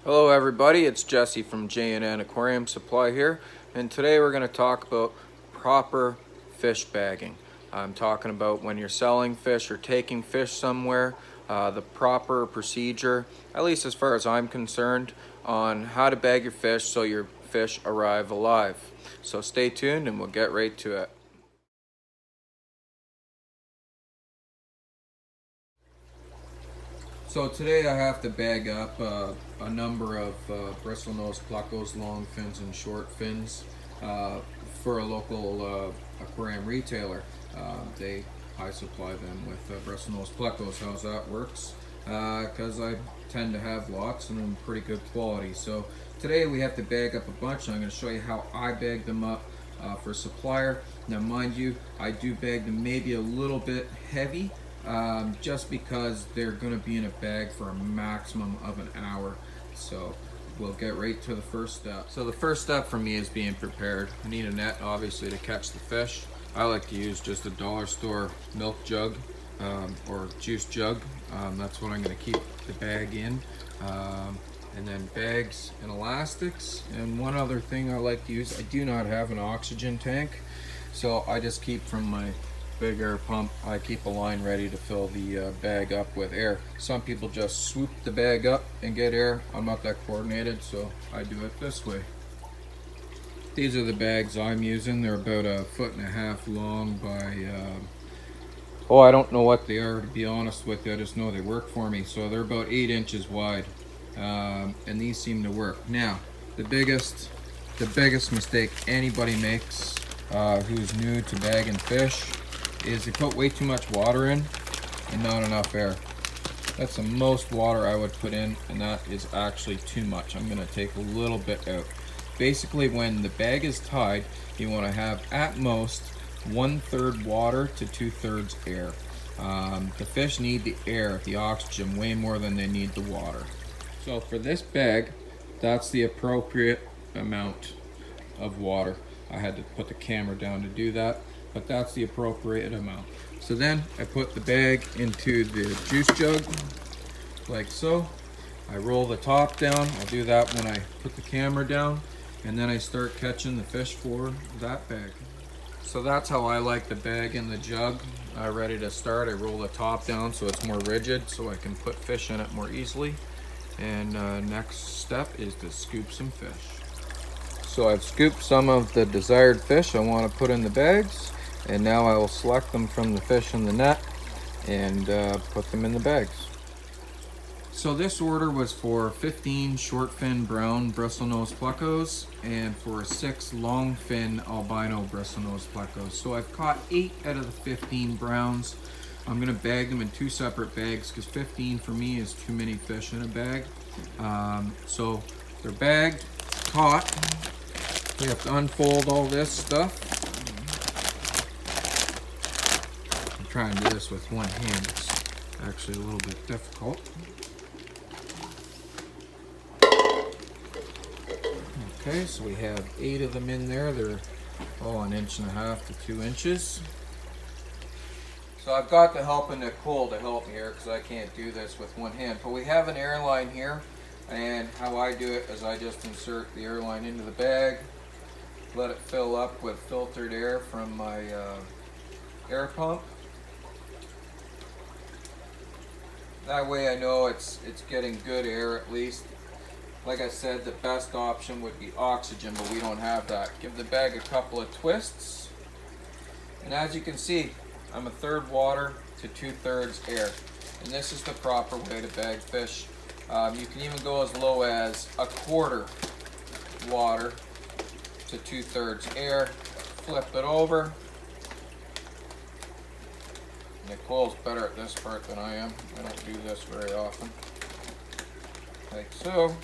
Hello everybody, it's Jesse from J&N Aquarium Supply here, and today we're going to talk about proper fish bagging. I'm talking about when you're selling fish or taking fish somewhere, the proper procedure, at least as far as I'm concerned, on how to bag your fish so your fish arrive alive. So stay tuned and we'll get right to it. So today I have to bag up a number of bristlenose plecos, long fins and short fins for a local aquarium retailer. I supply them with bristlenose plecos. How's that works? Because I tend to have lots and I'm pretty good quality. So today we have to bag up a bunch. I'm going to show you how I bag them up for a supplier. Now mind you, I do bag them maybe a little bit heavy. Just because they're going to be in a bag for a maximum of an hour. So we'll get right to the first step. So the first step for me is being prepared. I need a net obviously to catch the fish. I like to use just a dollar store milk jug or juice jug. That's what I'm going to keep the bag in. And then bags and elastics. And one other thing I like to use, I do not have an oxygen tank, so I just keep from my big air pump, I keep a line ready to fill the bag up with air. Some people just swoop the bag up and get air. I'm not that coordinated, so I do it this way. These are the bags I'm using. They're about 1.5 feet long by I don't know what they are, to be honest with you. I just know they work for me. So they're about 8 inches wide, and these seem to work. Now the biggest mistake anybody makes who's new to bagging fish is they put way too much water in and not enough air. That's the most water I would put in, and that is actually too much. I'm going to take a little bit out. Basically, when the bag is tied, you want to have at most 1/3 water to 2/3 air. The fish need the air, the oxygen, way more than they need the water. So for this bag, that's the appropriate amount of water. I had to put the camera down to do that, but that's the appropriate amount. So then I put the bag into the juice jug like so. I roll the top down. I'll do that when I put the camera down, and then I start catching the fish for that bag. So that's how I like the bag in the jug ready to start. I roll the top down so it's more rigid so I can put fish in it more easily. And next step is to scoop some fish. So I've scooped some of the desired fish I want to put in the bags, and now I will select them from the fish in the net and put them in the bags. So this order was for 15 short fin brown bristlenose plecos and for 6 long fin albino bristlenose plecos. So I've caught 8 out of the 15 browns. I'm going to bag them in 2 separate bags because 15 for me is too many fish in a bag. So they're bagged, caught. We have to unfold all this stuff. I'm trying to do this with one hand. It's actually a little bit difficult. Okay, so we have 8 of them in there. They're 1.5 to 2 inches. So I've got the help of Nicole to help me here because I can't do this with one hand. But we have an airline here, and how I do it is I just insert the airline into the bag, let it fill up with filtered air from my air pump. That way I know it's getting good air at least. Like I said, the best option would be oxygen, but we don't have that. Give the bag a couple of twists, and as you can see, I'm 1/3 water to 2/3 air, and this is the proper way to bag fish. You can even go as low as 1/4 water to 2/3 air. Flip it over. Nicole's better at this part than I am. I don't do this very often. Like so.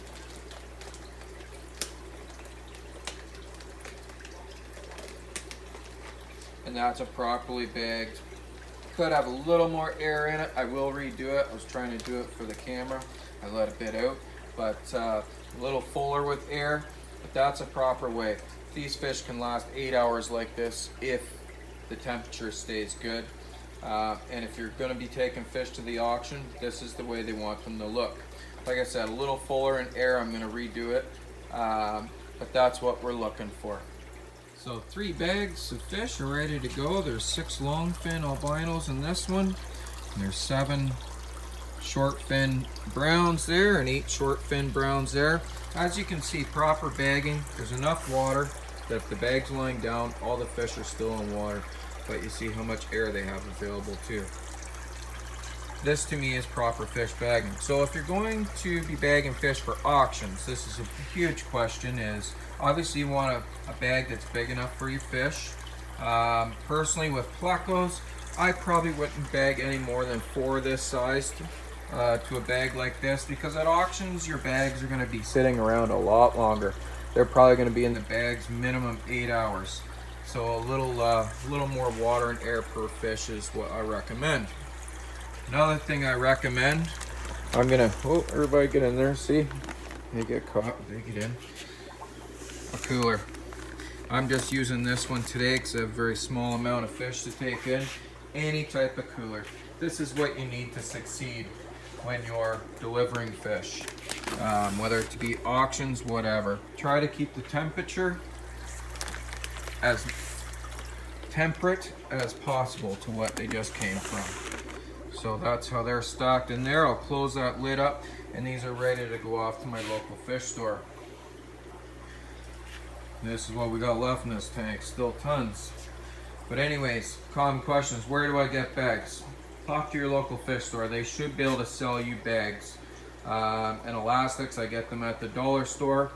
And that's a properly bagged. Could have a little more air in it. I will redo it. I was trying to do it for the camera. I let a bit out, but a little fuller with air. But that's a proper way. These fish can last 8 hours like this if the temperature stays good. And if you're going to be taking fish to the auction, this is the way they want them to look. Like I said, a little fuller in air. I'm going to redo it, but that's what we're looking for. So 3 bags of fish are ready to go. There's 6 longfin albinos in this one, and there's 7 short fin browns there and 8 short fin browns there. As you can see, proper bagging. There's enough water that if the bag's lying down, all the fish are still in water, but you see how much air they have available too. This to me is proper fish bagging. So if you're going to be bagging fish for auctions, this is a huge question, is obviously you want a bag that's big enough for your fish. Personally with plecos, I probably wouldn't bag any more than 4 this size to a bag like this, because at auctions your bags are going to be sitting around a lot longer. They're probably going to be in the bags minimum 8 hours. So a little more water and air per fish is what I recommend. Another thing I recommend, I'm gonna, oh, everybody get in there, see? They get caught, they get in. A cooler. I'm just using this one today because I have a very small amount of fish to take in. Any type of cooler. This is what you need to succeed when you're delivering fish. Whether it be auctions, whatever. Try to keep the temperature as temperate as possible to what they just came from. So that's how they're stocked in there. I'll close that lid up, and these are ready to go off to my local fish store. This is what we got left in this tank, still tons. But anyways, common questions, where do I get bags? Talk to your local fish store. They should be able to sell you bags. And elastics, I get them at the dollar store.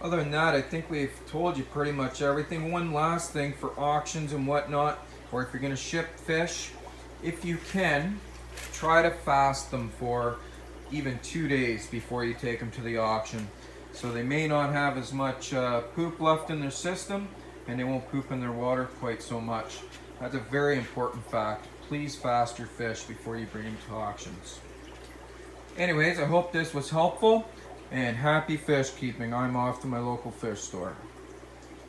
Other than that, I think we've told you pretty much everything. One last thing for auctions and whatnot, or if you're gonna ship fish, if you can, try to fast them for even 2 days before you take them to the auction. So they may not have as much poop left in their system, and they won't poop in their water quite so much. That's a very important fact. Please fast your fish before you bring them to auctions. Anyways, I hope this was helpful, and happy fish keeping. I'm off to my local fish store.